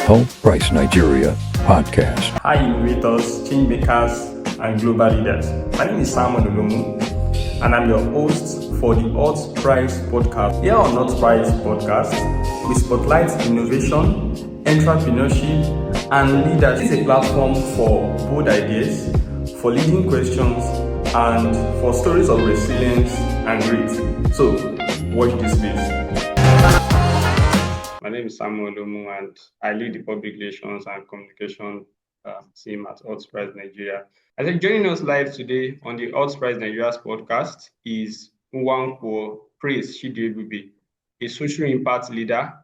Hult Prize Nigeria Podcast. Hi, innovators, change makers, and global leaders. My name is Simon Olomu, and I'm your host for the Hult Prize Podcast. Here on Hult Prize Podcast, we spotlight innovation, entrepreneurship, and leadership. It's a platform for bold ideas, for leading questions, and for stories of resilience and grit. So, watch this space. My name is Samuel Olomu, and I lead the public relations and communication team at Hult Prize Nigeria. I think joining us live today on the Hult Prize Nigeria's podcast is Nwankwo Praise Chidiebube, a social impact leader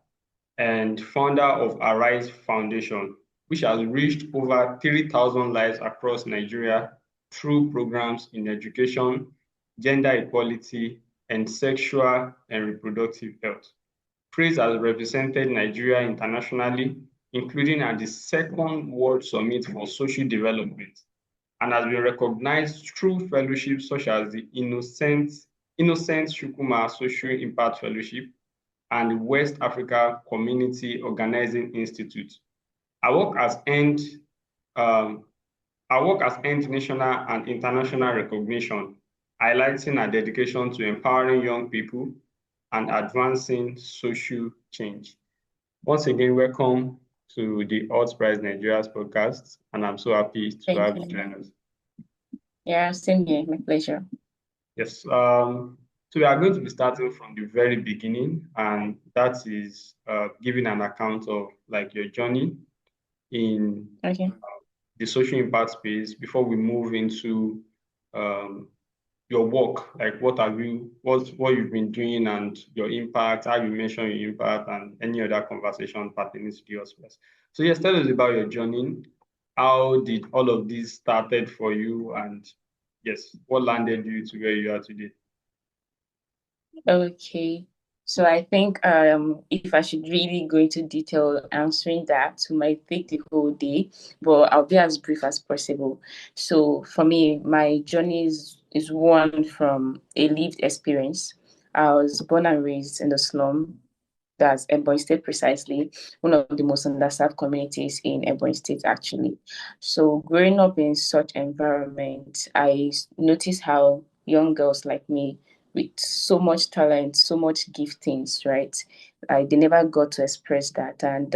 and founder of HerRise Foundation, which has reached over 3,000 lives across Nigeria through programs in education, gender equality, and sexual and reproductive health. Praise has represented Nigeria internationally, including at the Second World Summit for Social Development, and has been recognized through fellowships such as the Innocent Shukuma Social Impact Fellowship and the West Africa Community Organizing Institute. Our work has earned national and international recognition, highlighting our dedication to empowering young people and advancing social change. Once again, welcome to the Hult Prize Nigeria's podcast, and I'm so happy to have you join us. Yeah, same here. My pleasure. Yes. So we are going to be starting from the very beginning, and that is giving an account of like your journey in the social impact space before we move into your work, like what you've been doing and your impact, how you measure your impact, and any other conversation pertaining to your space. So yes, tell us about your journey. How did all of this started for you, and yes, what landed you to where you are today? Okay. So I think if I should really go into detail answering that, it might take the whole day, but I'll be as brief as possible. So for me, my journey is one from a lived experience. I was born and raised in the slum. That's Ebonyi State precisely, one of the most underserved communities in Ebonyi State actually. So growing up in such environment, I noticed how young girls like me with so much talent, so much giftings, right? They never got to express that. And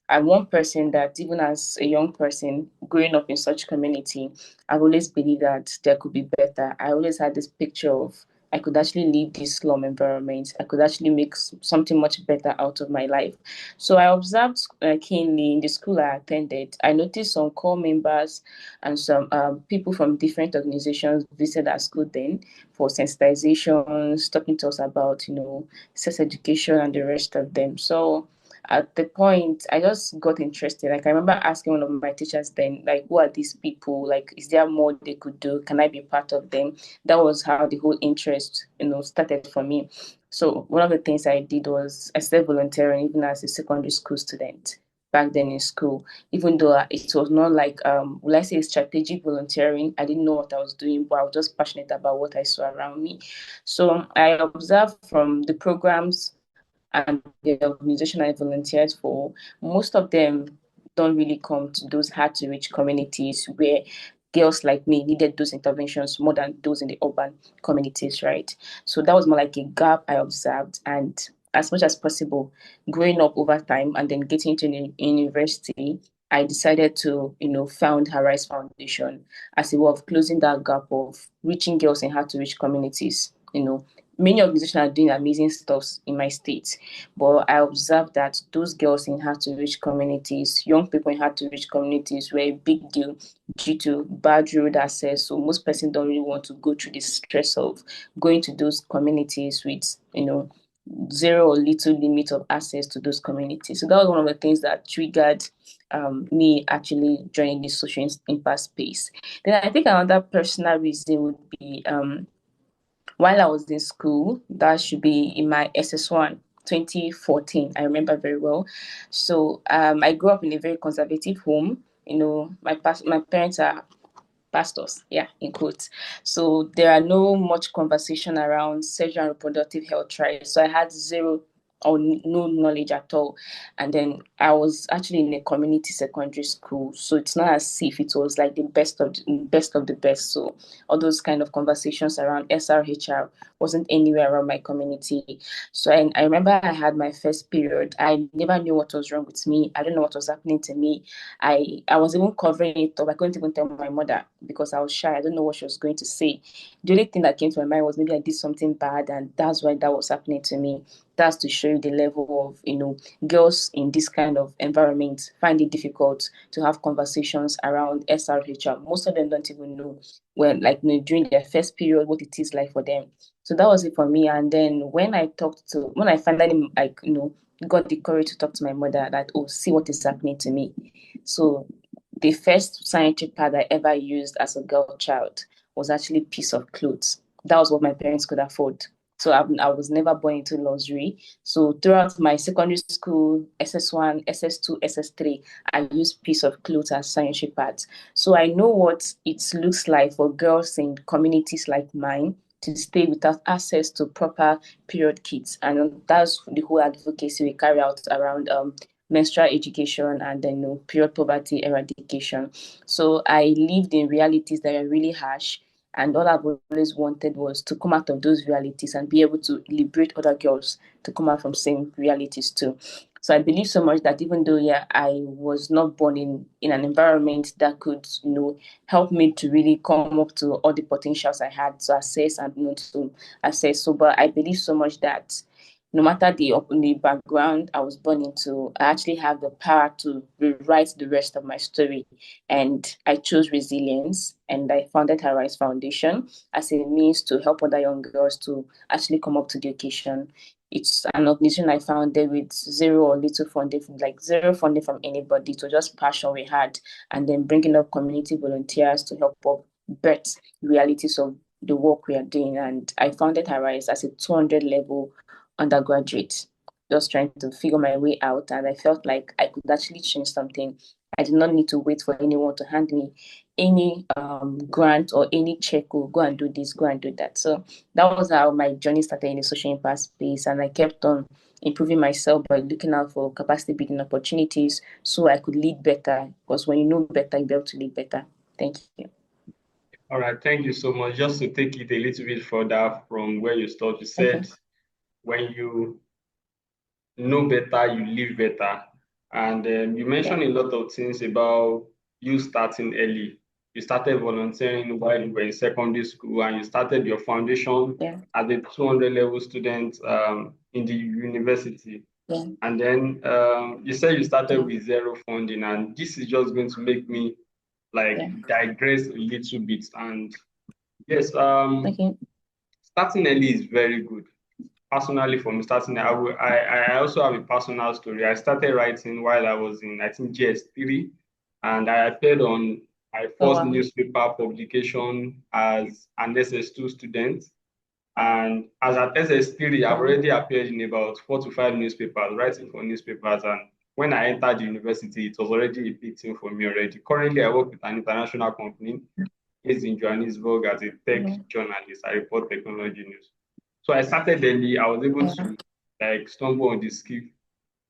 I'm one person that even as a young person growing up in such community, I've always believed that there could be better. I always had this picture of I could actually leave this slum environment. I could actually make something much better out of my life. So I observed keenly in the school I attended. I noticed some core members and some people from different organizations visited our school then for sensitizations, talking to us about, sex education and the rest of them. So at the point, I just got interested. Like I remember asking one of my teachers then, like, who are these people? Like, is there more they could do? Can I be part of them? That was how the whole interest, started for me. So one of the things I did was I started volunteering even as a secondary school student back then in school, even though it was not like, will I say strategic volunteering? I didn't know what I was doing, but I was just passionate about what I saw around me. So I observed from the programs and the organization I volunteered for, most of them don't really come to those hard to reach communities where girls like me needed those interventions more than those in the urban communities, right? So that was more like a gap I observed. And as much as possible, growing up over time and then getting into university, I decided to, found HerRise Foundation as a way of closing that gap of reaching girls in hard to reach communities. Many organizations are doing amazing stuff in my state, but I observed that those girls in hard to reach communities, young people in hard to reach communities were a big deal due to bad road access. So most persons don't really want to go through the stress of going to those communities with, zero or little limit of access to those communities. So that was one of the things that triggered me actually joining the social impact space. Then I think another personal reason would be while I was in school, that should be in my SS1, 2014, I remember very well. So I grew up in a very conservative home. My parents are pastors, in quotes. So there are no much conversation around sexual and reproductive health, right? So I had zero or no knowledge at all. And then I was actually in a community secondary school, so it's not as if it was like the best of the best. So all those kind of conversations around SRHR wasn't anywhere around my community. So I remember I had my first period. I never knew what was wrong with me. I don't know what was happening to me. I was even covering it up. I couldn't even tell my mother because I was shy. I don't know what she was going to say. The only thing that came to my mind was maybe I did something bad, and that's why that was happening to me. That's to show you the level of, girls in this kind of environment find it difficult to have conversations around SRHR. Most of them don't even know when, like, during their first period, what it is like for them. So that was it for me. And then when I finally, like, got the courage to talk to my mother that, oh, see what is happening to me. So the first sanitary pad I ever used as a girl child was actually a piece of clothes. That was what my parents could afford. So I was never born into luxury. So throughout my secondary school, SS1, SS2, SS3, I used piece of clothes as sanitary pads. So I know what it looks like for girls in communities like mine to stay without access to proper period kits. And that's the whole advocacy we carry out around menstrual education and then period poverty eradication. So I lived in realities that are really harsh, and all I've always wanted was to come out of those realities and be able to liberate other girls to come out from same realities too. So I believe so much that even though, I was not born in an environment that could, help me to really come up to all the potentials I had to assess and to assess. So, but I believe so much that no matter the background I was born into, I actually have the power to rewrite the rest of my story. And I chose resilience, and I founded HerRise Foundation as a means to help other young girls to actually come up to the occasion. It's an organization I founded with zero or little funding, like zero funding from anybody. It was just passion we had, and then bringing up community volunteers to help up birth realities of the work we are doing. And I founded HerRise as a 200 level undergraduate, just trying to figure my way out. And I felt like I could actually change something. I did not need to wait for anyone to hand me any grant or any check or go and do this, go and do that. So that was how my journey started in the social impact space. And I kept on improving myself by looking out for capacity building opportunities so I could lead better. Because when you know better, you'll be able to lead better. Thank you. All right, thank you so much. Just to take it a little bit further from where you started, you said when you know better, you live better. And you mentioned a lot of things about you starting early. You started volunteering while you were in secondary school, and you started your foundation as a 200 level student in the university. Yeah. And then you said you started with zero funding, and this is just going to make me digress a little bit. And yes, starting early is very good. Personally, for me, starting, I also have a personal story. I started writing while I was in, I think, GS3, and I appeared on my first newspaper publication as an SS2 student. And as an SS3, I've already appeared in about 4 to 5 newspapers, writing for newspapers. And when I entered the university, it was already a big thing for me already. Currently, I work with an international company based in Johannesburg as a tech journalist. I report technology news. So I started early. I was able to stumble on the skill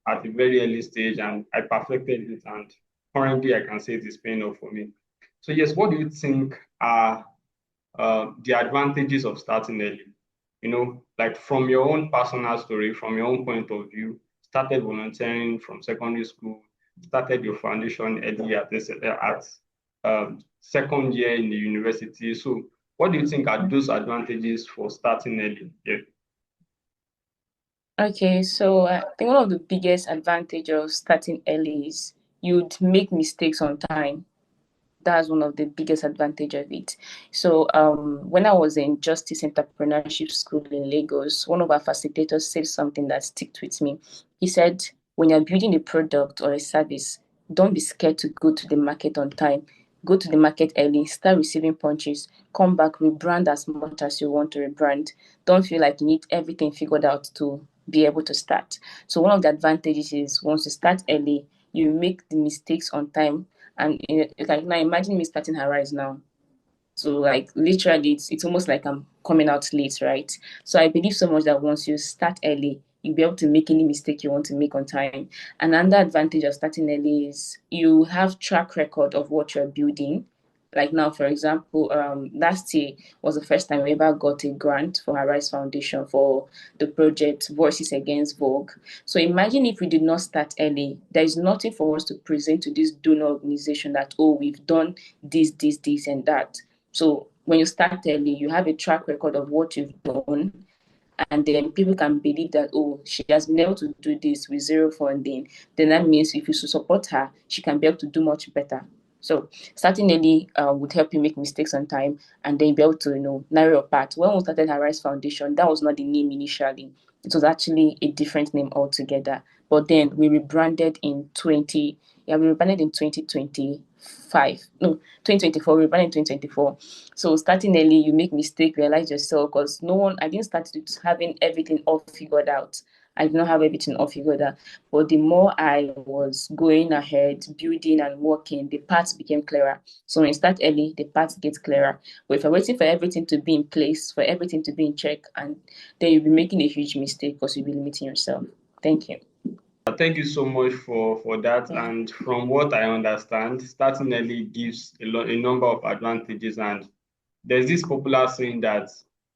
at a very early stage, and I perfected it. And currently, I can say it is paying off for me. So yes, what do you think are the advantages of starting early? Like from your own personal story, from your own point of view, started volunteering from secondary school, started your foundation early at second year in the university. So what do you think are those advantages for starting early? Yeah. Okay, so I think one of the biggest advantages of starting early is you'd make mistakes on time. That's one of the biggest advantages of it. So when I was in Justice Entrepreneurship School in Lagos, one of our facilitators said something that stuck with me. He said, when you're building a product or a service, don't be scared to go to the market on time. Go to the market early, start receiving punches, come back, rebrand as much as you want to rebrand. Don't feel like you need everything figured out to be able to start. So one of the advantages is once you start early, you make the mistakes on time. And like now, imagine me starting HerRise now. So like literally, it's almost like I'm coming out late, right? So I believe so much that once you start early, you'll be able to make any mistake you want to make on time. And another advantage of starting early is you have track record of what you're building. Like now, for example, last year was the first time we ever got a grant for HerRise Foundation for the project Voices Against Vogue. So imagine if we did not start early, there is nothing for us to present to this donor organization that, oh, we've done this, and that. So when you start early, you have a track record of what you've done, and then people can believe that, oh, she has been able to do this with zero funding. Then that means if you support her, she can be able to do much better. So starting early would help you make mistakes on time, and then be able to, narrow your path. When we started HerRise Foundation, that was not the name initially. It was actually a different name altogether. But then we rebranded in 2025. No, 2024. We rebranded in 2024. So starting early, you make mistake, realize yourself, because I didn't start having everything all figured out. I did not have everything all figured out. But the more I was going ahead, building and working, the paths became clearer. So when you start early, the paths get clearer. But if you're waiting for everything to be in place, for everything to be in check, and then you'll be making a huge mistake because you'll be limiting yourself. Thank you. Thank you so much for that. Yeah. And from what I understand, starting early gives a number of advantages. And there's this popular saying that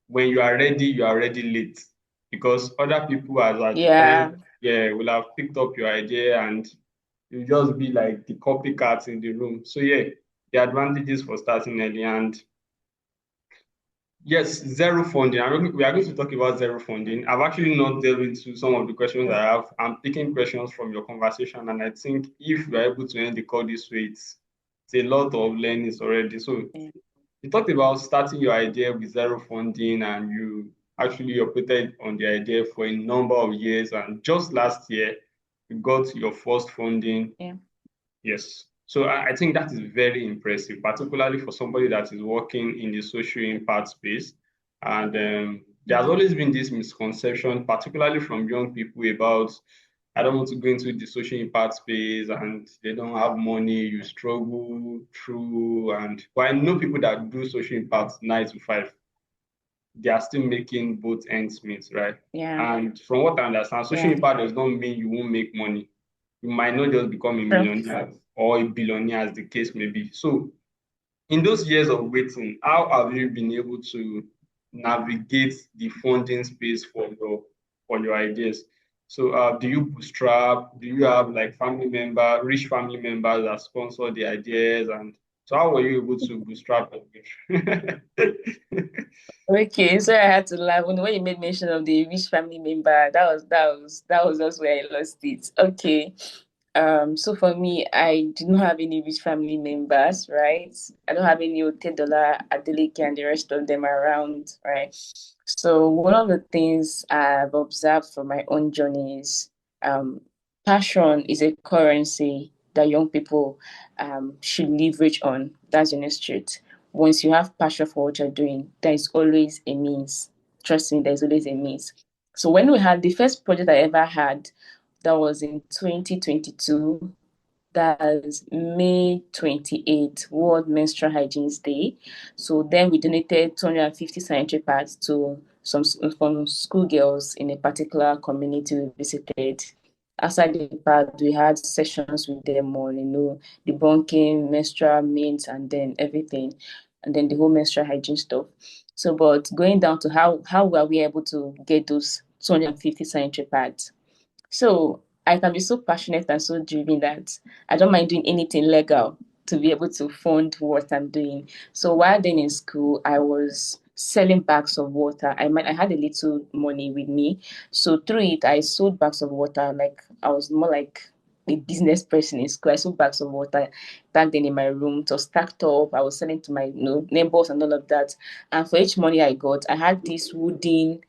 when you are ready late, because other people at the time, will have picked up your idea and you just be like the copycats in the room. So the advantages for starting early. And yes, zero funding. We are going to talk about zero funding. I've actually not delved into some of the questions I have. I'm picking questions from your conversation, and I think if we are able to end the call this way, it's a lot of learnings already. So you talked about starting your idea with zero funding, and you actually operated on the idea for a number of years. And just last year, you got your first funding. Yeah. Yes. So I think that is very impressive, particularly for somebody that is working in the social impact space. And there has always been this misconception, particularly from young people, about I don't want to go into the social impact space and they don't have money, you struggle through. But I know people that do social impact 9 to 5, they are still making both ends meet, right? Yeah. And from what I understand, social impact does not mean you won't make money. You might not just become a millionaire or a billionaire, as the case may be. So in those years of waiting, how have you been able to navigate the funding space for your ideas? So do you bootstrap? Do you have like rich family members that sponsor the ideas? And so how were you able to bootstrap it? Okay, so I had to laugh when you made mention of the rich family member. That was also where I lost it. Okay. So for me, I do not have any rich family members, right? I don't have any Otedola, Adeleke, and the rest of them around, right? So one of the things I've observed from my own journey is passion is a currency that young people should leverage on. That's the honest truth. Once you have passion for what you're doing, there is always a means. Trust me, there's always a means. So when we had the first project I ever had, that was in 2022. That's May 28th, World Menstrual Hygiene Day. So then we donated 250 sanitary pads to some schoolgirls in a particular community we visited. Outside the pad, we had sessions with them on, debunking menstrual myths and then everything, and then the whole menstrual hygiene stuff. So, but going down to how were we able to get those 250 sanitary pads? So I can be so passionate and so driven that I don't mind doing anything legal to be able to fund what I'm doing. So while then in school, I was selling bags of water. I had a little money with me. So through it, I sold bags of water. Like I was more like a business person in school. I sold bags of water back then in my room. It was stacked up. I was selling to my neighbors and all of that. And for each money I got, I had this wooden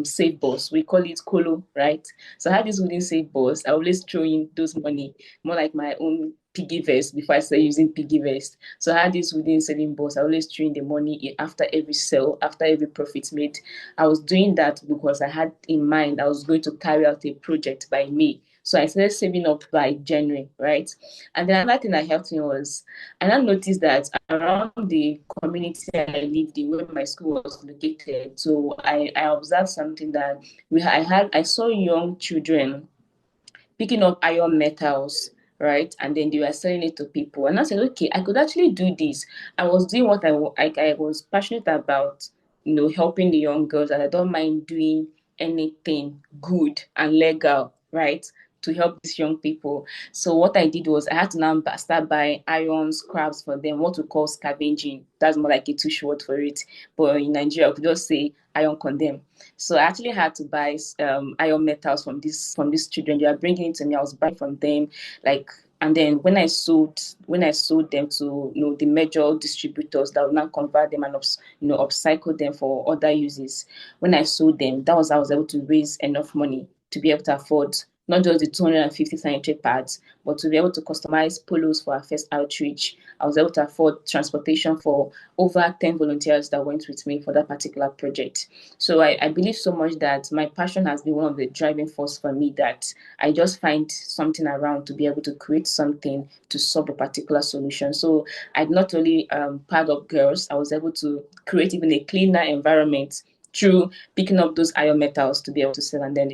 safe boss. We call it colo, right? So I had this wooden safe boss. I always throw in those money, more like my own piggy vest before I started using piggy vest. So I had this wooden saving box. I always threw in the money after every sale, after every profit made. I was doing that because I had in mind I was going to carry out a project by May. So I started saving up by January, right? And then another thing that helped me was I now noticed that around the community I lived in, where my school was located, so I observed something that I saw young children picking up iron metals, right? And then they were selling it to people. And I said, okay, I could actually do this. I was doing what I was passionate about, helping the young girls, and I don't mind doing anything good and legal, right? To help these young people. So what I did was I had to now start buying iron scraps for them, what we call scavenging. That's more like a too short for it. But in Nigeria, we could just say iron condemn. So I actually had to buy iron metals from these children. They are bringing it to me. I was buying from them, like, and then when I sold them to the major distributors that will now convert them and upcycle them for other uses. When I sold them, that was how I was able to raise enough money to be able to afford not just the 250 sanitary pads, but to be able to customize polos for our first outreach. I was able to afford transportation for over 10 volunteers that went with me for that particular project. So I believe so much that my passion has been one of the driving force for me, that I just find something around to be able to create something to solve a particular solution. So I not only paired up girls, I was able to create even a cleaner environment through picking up those iron metals to be able to sell and then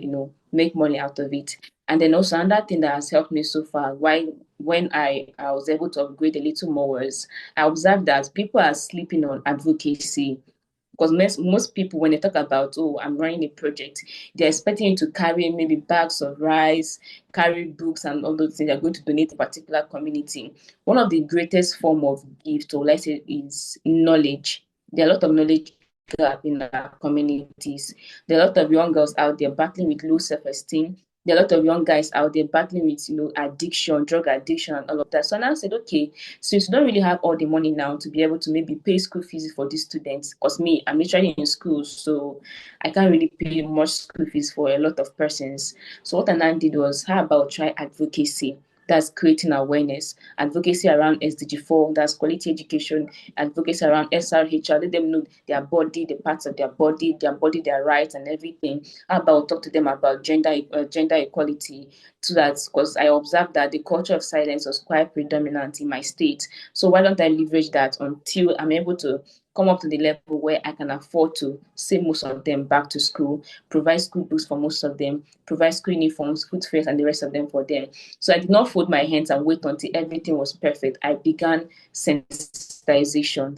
make money out of it. And then also another thing that has helped me so far, when I was able to upgrade a little more, was I observed that people are sleeping on advocacy. Because most people, when they talk about, oh, I'm running a project, they're expecting you to carry maybe bags of rice, carry books and all those things. They're going to donate to a particular community. One of the greatest form of gift, or let's say, is knowledge. There are a lot of knowledge gap in our communities. There are a lot of young girls out there battling with low self-esteem. There are a lot of young guys out there battling with, addiction, drug addiction, and all of that. So now I said, okay, since you don't really have all the money now to be able to maybe pay school fees for these students, because me, I'm literally in school, so I can't really pay much school fees for a lot of persons. So what I now did was, how about try advocacy? That's creating awareness, advocacy around SDG4, that's quality education, advocacy around SRHR, let them know their body, the parts of their body, their rights and everything. How about talk to them about gender equality, so that, because I observed that the culture of silence was quite predominant in my state. So why don't I leverage that until I'm able to come up to the level where I can afford to send most of them back to school, provide school books for most of them, provide school uniforms, food fares, and the rest of them for them. So I did not fold my hands and wait until everything was perfect. I began sensitization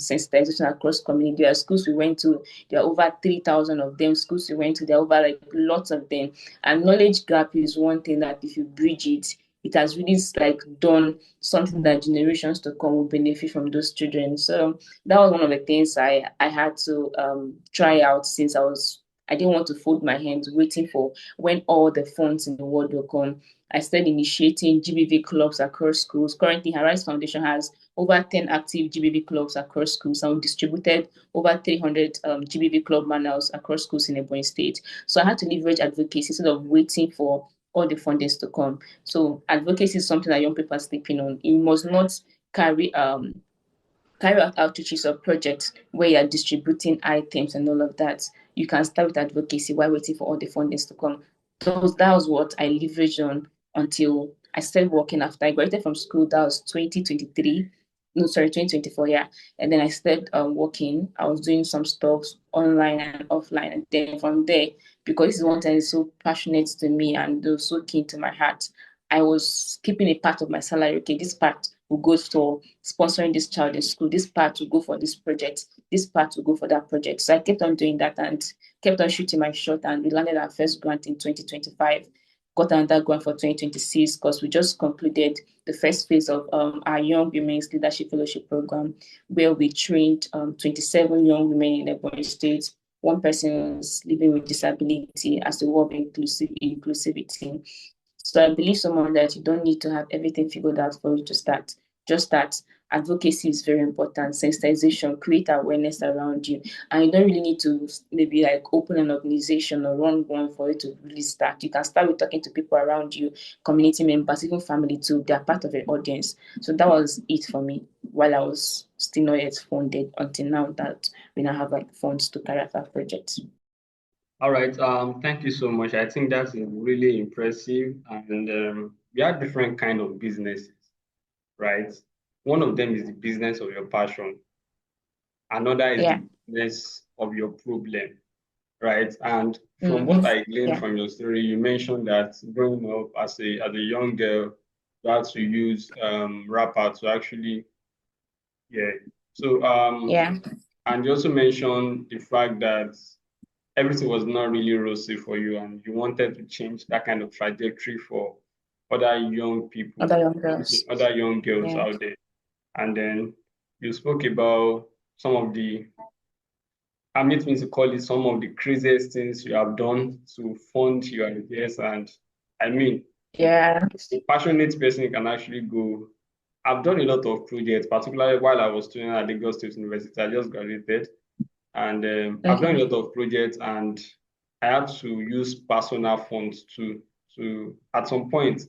across community. There are schools we went to, there are over 3,000 of them. Schools we went to, there are over like lots of them. And knowledge gap is one thing that if you bridge it, it has really like done something that generations to come will benefit from those children. So that was one of the things I had to try out, since I didn't want to fold my hands waiting for when all the funds in the world will come. I started initiating GBV clubs across schools. Currently, HerRise Foundation has over 10 active GBV clubs across schools, and we distributed over 300 GBV club manuals across schools in Ebonyi State. So I had to leverage advocacy instead of waiting for all the fundings to come. So advocacy is something that young people are sleeping on. You must not carry out outreaches or projects where you're distributing items and all of that. You can start with advocacy while waiting for all the fundings to come. That was what I leveraged on until I started working after I graduated from school. That was 2023. No, sorry, 2024, yeah. And then I started working. I was doing some stuff online and offline. And then from there, because this is one thing that is so passionate to me and so keen to my heart, I was keeping a part of my salary. Okay, this part will go for sponsoring this child in school. This part will go for this project. This part will go for that project. So I kept on doing that and kept on shooting my shot. And we landed our first grant in 2025. Got another grant for 2026 because we just concluded the first phase of our Young Women's Leadership Fellowship Program, where we trained 27 young women in Ebonyi State. One person is living with disability as a word of inclusivity. So I believe someone that you don't need to have everything figured out for you to start. Just start. advocacy is very important. Sensitization, create awareness around you. And you don't really need to maybe like open an organization or run one for it to really start. You can start with talking to people around you, community members, even family too. They are part of your audience. So that was it for me while I was still not yet funded until now that we now have like funds to carry out our projects. All right. Thank you so much. I think that's really impressive. And we have different kind of businesses, right? One of them is the business of your passion. Another is Yeah. the business of your problem, right? And from Mm-hmm. what I gleaned Yeah. from your story, you mentioned that growing up as a young girl, you had to use rapper to actually, yeah. So Yeah. and you also mentioned the fact that everything was not really rosy for you, and you wanted to change that kind of trajectory for other young people, Other young girls. other young girls Yeah. out there. And then you spoke about some of the, permit me to call it, some of the craziest things you have done to fund your ideas. And I mean, Yeah. a passionate person can actually go. I've done a lot of projects, particularly while I was studying at Lagos State University. I just graduated, and I've done a lot of projects, and I had to use personal funds to at some point.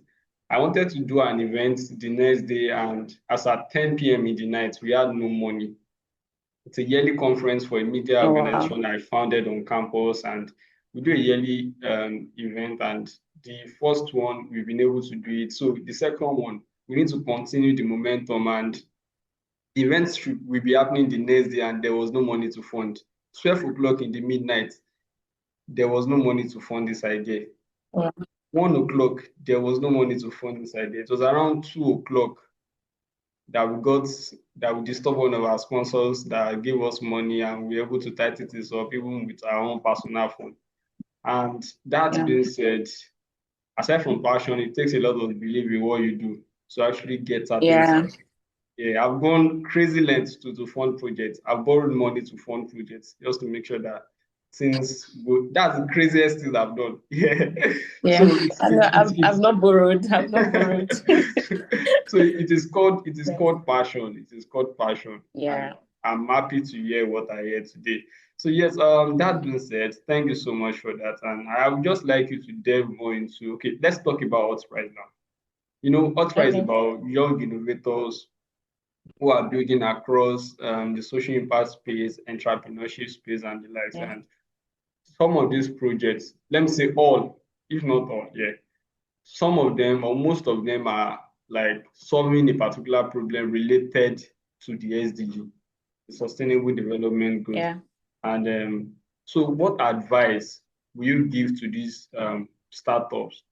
I wanted to do an event the next day, and as at 10 p.m. in the night, we had no money. It's a yearly conference for a media Oh, wow. organization I founded on campus, and we do a yearly event. And the first one, we've been able to do it. So the second one, we need to continue the momentum, and events will be happening the next day, and there was no money to fund. 12 o'clock in the midnight, there was no money to fund this idea. Wow. 1 o'clock, there was no money to fund this idea. It was around 2 o'clock that we disturbed one of our sponsors that gave us money, and we were able to tighten this up even with our own personal fund. And that Yeah. being said, aside from passion, it takes a lot of belief in what you do to actually get certain Yeah. things. Yeah, I've gone crazy lengths to fund projects. I've borrowed money to fund projects just to make sure that things go. That's the craziest thing I've done. Yeah. Yeah. So it's I know, it's it's, I've it's not borrowed. I've not borrowed. so it is called passion. It is called passion. And Yeah. I'm happy to hear what I heard today. So yes, that being said, thank you so much for that. And I would just like you to delve more into, okay, let's talk about Hult Prize now. Hult Prize is Okay. about young innovators who are building across the social impact space, entrepreneurship space, and the likes. Yeah. And some of these projects, let me say all, if not all, yeah, some of them or most of them are like solving a particular problem related to the SDG, the Sustainable Development Goals. Yeah. And so, what advice will you give to these startups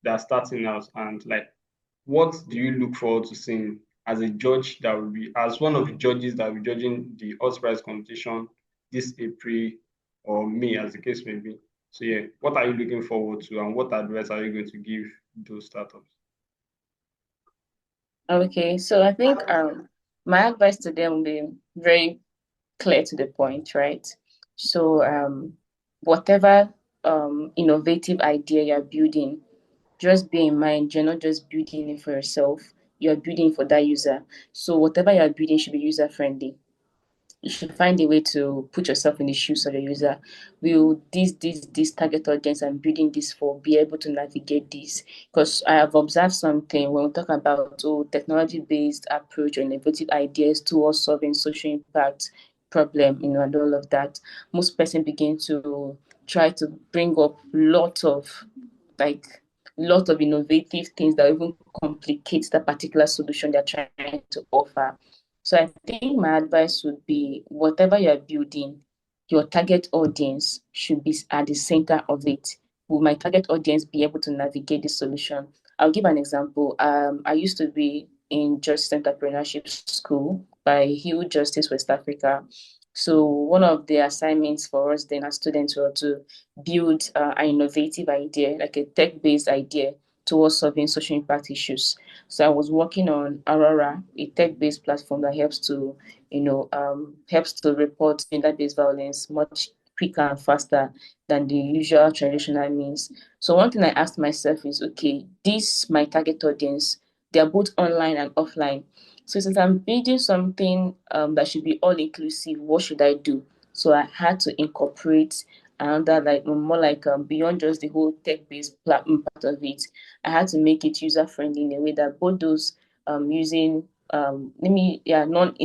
that are starting out, and like, what do you look forward to seeing as a judge that will be, as one of the judges that will be judging the Hult Prize competition this April or May, as the case may be? So yeah, what are you looking forward to, and what advice are you going to give those startups? Okay. So I think my advice to them will be very clear to the point, right? So whatever innovative idea you're building, just bear in mind you're not just building it for yourself, you're building for that user. So whatever you're building should be user friendly. You should find a way to put yourself in the shoes of the user. Will this target audience I'm building this for be able to navigate this? Because I have observed something when we talk about technology-based approach or innovative ideas towards solving social impact problem, and all of that. Most person begin to try to bring up like lot of innovative things that even complicate the particular solution they're trying to offer. So I think my advice would be whatever you're building, your target audience should be at the center of it. Will my target audience be able to navigate the solution? I'll give an example. I used to be in Justice Entrepreneurship School by Hult Justice West Africa. So one of the assignments for us then as students were to build an innovative idea, like a tech-based idea towards solving social impact issues. So I was working on Aurora, a tech-based platform that helps to report gender-based violence much quicker and faster than the usual traditional means. So one thing I asked myself is, okay, this my target audience, they are both online and offline. So since I'm building something that should be all inclusive, what should I do? So I had to incorporate another, like more like beyond just the whole tech-based platform part of it. I had to make it user-friendly in a way that both those using non-internet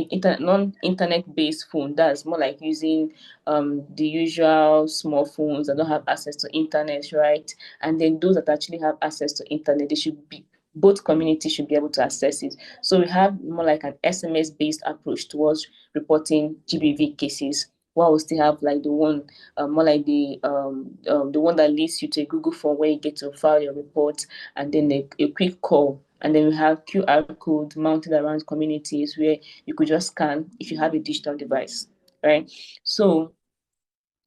based phone, that's more like using the usual small phones that don't have access to internet, right? And then those that actually have access to internet, they should be, both communities should be able to access it. So we have more like an SMS based approach towards reporting GBV cases, while we still have like the one more like the one that leads you to a Google form where you get to file your report, and then a quick call. And then we have QR code mounted around communities where you could just scan if you have a digital device, right? So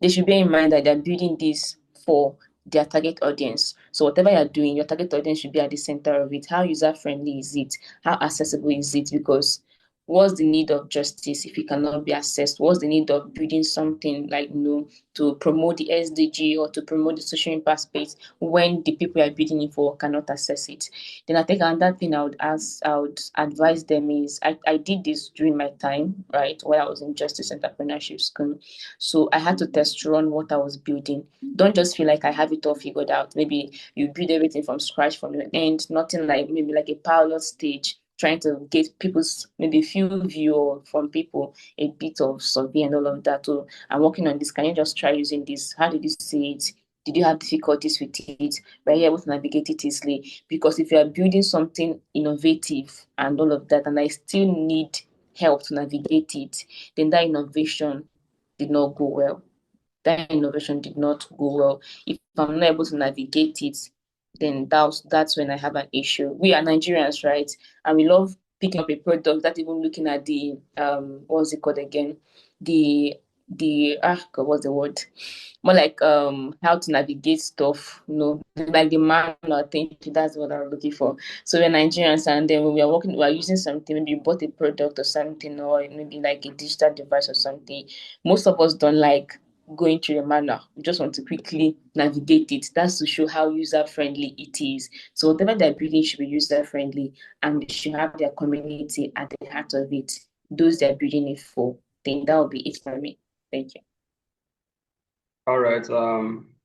they should bear in mind that they're building this for their target audience. So whatever you're doing, your target audience should be at the center of it. How user friendly is it? How accessible is it? Because what's the need of justice if it cannot be accessed? What's the need of building something like, to promote the SDG or to promote the social impact space when the people you're building it for cannot access it? Then I think another thing I would advise them is I did this during my time, right, while I was in justice entrepreneurship school. So I had to test run what I was building. Don't just feel like I have it all figured out. Maybe you build everything from scratch from your end, nothing like maybe like a pilot stage, trying to get people's maybe few view or from people a bit of survey and all of that. So I'm working on this. Can you just try using this? How did you see it? Did you have difficulties with it? Were you able to navigate it easily? Because if you are building something innovative and all of that, and I still need help to navigate it, then that innovation did not go well. That innovation did not go well. If I'm not able to navigate it, then that's when I have an issue. We are Nigerians, right? And we love picking up a product, that even looking at the what's it called again? God, what's the word? More like how to navigate stuff, like the manual. I think that's what I'm looking for. So we're Nigerians, and then when we're using something, maybe you bought a product or something, or maybe like a digital device or something. Most of us don't like going through the manual. We just want to quickly navigate it. That's to show how user friendly it is. So whatever they're building should be user friendly, and they should have their community at the heart of it. Those they're building it for. Then that will be it for me. Thank you. All right.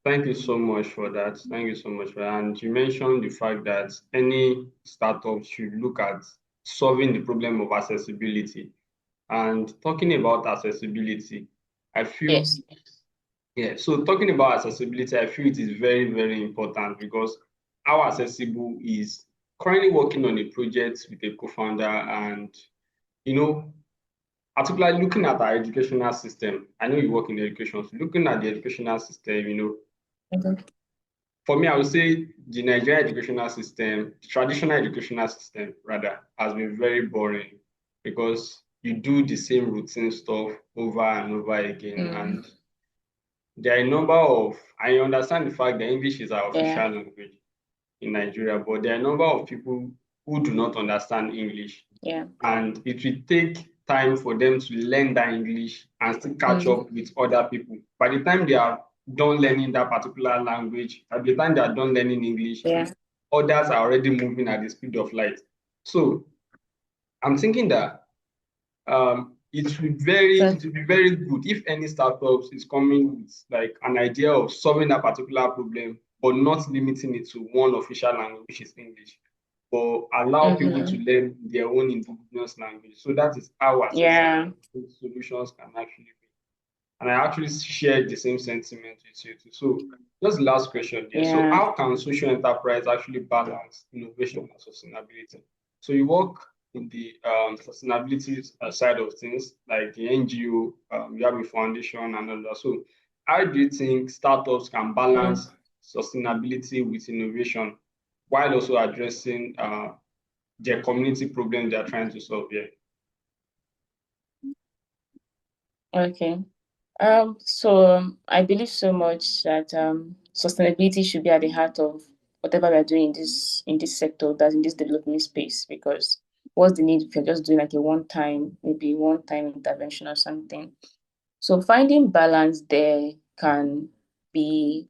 Thank you so much for that. Thank you so much for that. And you mentioned the fact that any startup should look at solving the problem of accessibility. And talking about accessibility, I feel, Yes. yeah, so talking about accessibility, I feel it is very, very important because how accessible is currently working on a project with a co-founder and, you know, particularly looking at our educational system. I know you work in education, so looking at the educational system, Okay. for me, I would say the Nigerian educational system, the traditional educational system rather, has been very boring because you do the same routine stuff over and over again. Mm. And there are a number of, I understand the fact that English is our Yeah. official language in Nigeria, but there are a number of people who do not understand English. Yeah. And it will take time for them to learn that English and still catch Mm. up with other people. By the time they are done learning that particular language, at the time they are done learning English, Yeah. others are already moving at the speed of light. So I'm thinking that So it would be very good if any startups is coming with like an idea of solving that particular problem, but not limiting it to one official language, which is English, but allow people to learn their own indigenous language. So that is how accessible yeah. those solutions can actually be. And I actually share the same sentiment with you too. So just the last question there. So Yeah. how can social enterprise actually balance innovation and sustainability? So you work in the sustainability side of things, like the NGO, you have a foundation and all that. So how do you think startups can Mm. balance sustainability with innovation while also addressing their community problem they are trying to solve here? Okay. So I believe so much that sustainability should be at the heart of whatever we are doing in this sector, that's in this development space. Because what's the need if you're just doing like a maybe one time intervention or something? So finding balance there can be,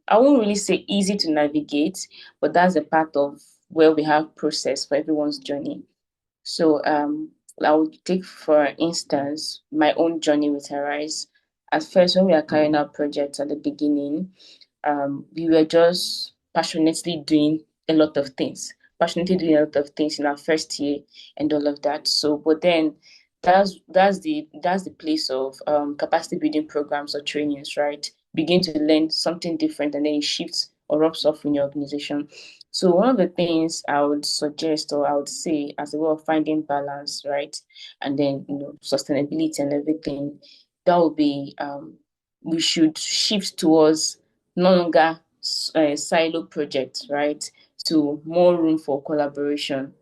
I won't really say easy to navigate, but that's a part of where we have process for everyone's journey. So I would take, for instance, my own journey with HerRise. At first, when we are carrying out projects at the beginning, we were just passionately doing a lot of things in our first year and all of that. So, but then that's the place of capacity building programs or trainings, right? Begin to learn something different, and then it shifts or rubs off in your organization. So one of the things I would suggest, or I would say, as a way of finding balance, right, and then sustainability and everything, that would be we should shift towards no longer silo projects, right, to more room for collaboration.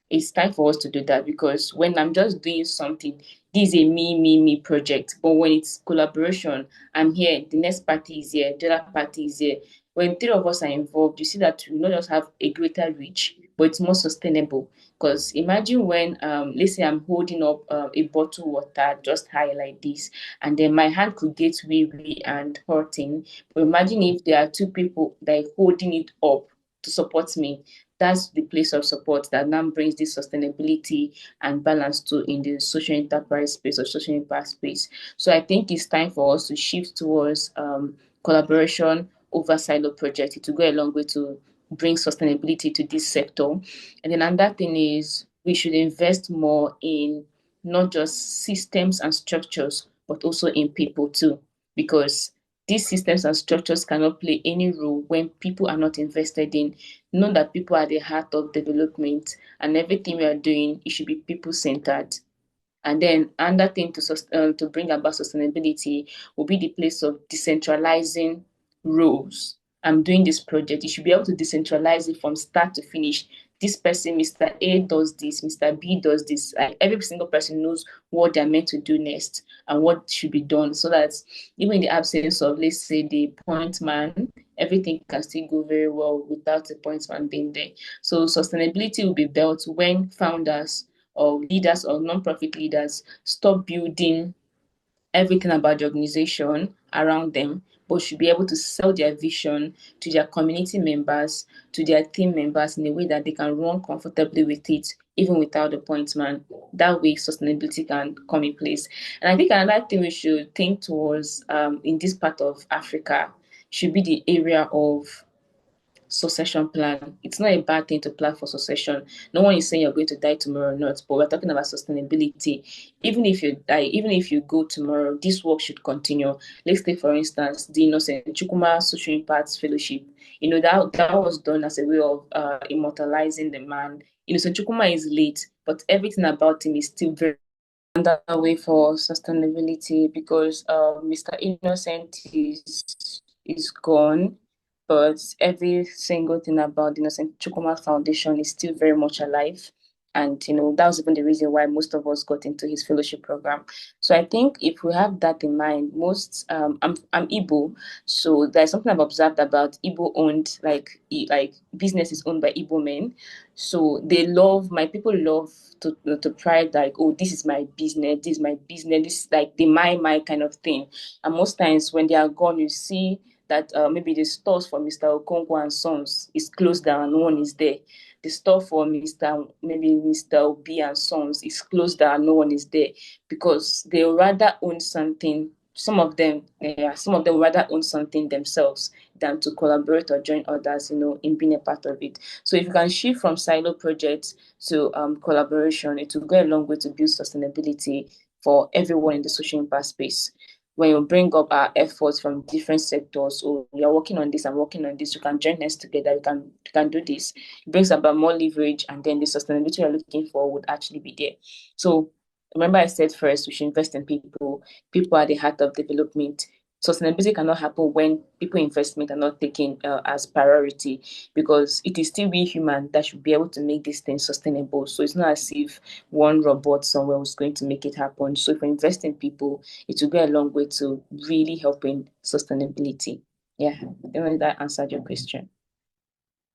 It's time for us to do that, because when I'm just doing something, this is a me project. But when it's collaboration, I'm here, the next party is here, the other party is here. When three of us are involved, you see that we not just have a greater reach, but it's more sustainable. Because imagine when, let's say I'm holding up a bottle of water just high like this, and then my hand could get weary and hurting. But imagine if there are two people that are holding it up to support me. That's the place of support that now brings this sustainability and balance to in the social enterprise space or social impact space. So I think it's time for us to shift towards collaboration over silo projects. It will go a long way to bring sustainability to this sector. And then another thing is we should invest more in not just systems and structures, but also in people too, because these systems and structures cannot play any role when people are not invested in. Know that people are the heart of development, and everything we are doing, it should be people centered. And then another thing to bring about sustainability will be the place of decentralizing roles. I'm doing this project. You should be able to decentralize it from start to finish. This person, Mr. A, does this, Mr. B does this. Like every single person knows what they're meant to do next and what should be done, so that even in the absence of, let's say, the point man, everything can still go very well without the point man being there. So sustainability will be built when founders or leaders or non-profit leaders stop building everything about the organization around them, but should be able to sell their vision to their community members, to their team members in a way that they can run comfortably with it, even without the point man. That way, sustainability can come in place. And I think another thing we should think towards in this part of Africa should be the area of succession plan. It's not a bad thing to plan for succession. No one is saying you're going to die tomorrow or not, but we're talking about sustainability. Even if you die, even if you go tomorrow, this work should continue. Let's take, for instance, the Innocent Chukwuma Social Impact Fellowship. That was done as a way of immortalizing the man. Innocent Chukwuma is late, but everything about him is still very another way for sustainability, because Mr. Innocent is gone, but every single thing about the Innocent Chukuma Foundation is still very much alive. And that was even the reason why most of us got into his fellowship program. So I think if we have that in mind, I'm Igbo, so there's something I've observed about Igbo owned, like business is owned by Igbo men. So my people love to pride, like, oh, this is my business, this is like the my kind of thing. And most times when they are gone, you see that maybe the stores for Mr. Okonkwo and Sons is closed down, no one is there. The store for Mr. Obi and Sons is closed down, no one is there, because they rather own something. Some of them rather own something themselves than to collaborate or join others, in being a part of it. So if you can shift from silo projects to collaboration, it will go a long way to build sustainability for everyone in the social impact space. When you bring up our efforts from different sectors, so we are working on this and working on this, you can join us together, you can do this. It brings about more leverage, and then the sustainability you're looking for would actually be there. So remember, I said first we should invest in people. People are the heart of development. Sustainability cannot happen when people investment are not taken as priority, because it is still we human that should be able to make this thing sustainable. So it's not as if one robot somewhere was going to make it happen. So if we invest in people, it will go a long way to really helping sustainability. Yeah, I don't know if that answered your question.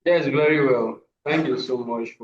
Yes, very well. Thank you so much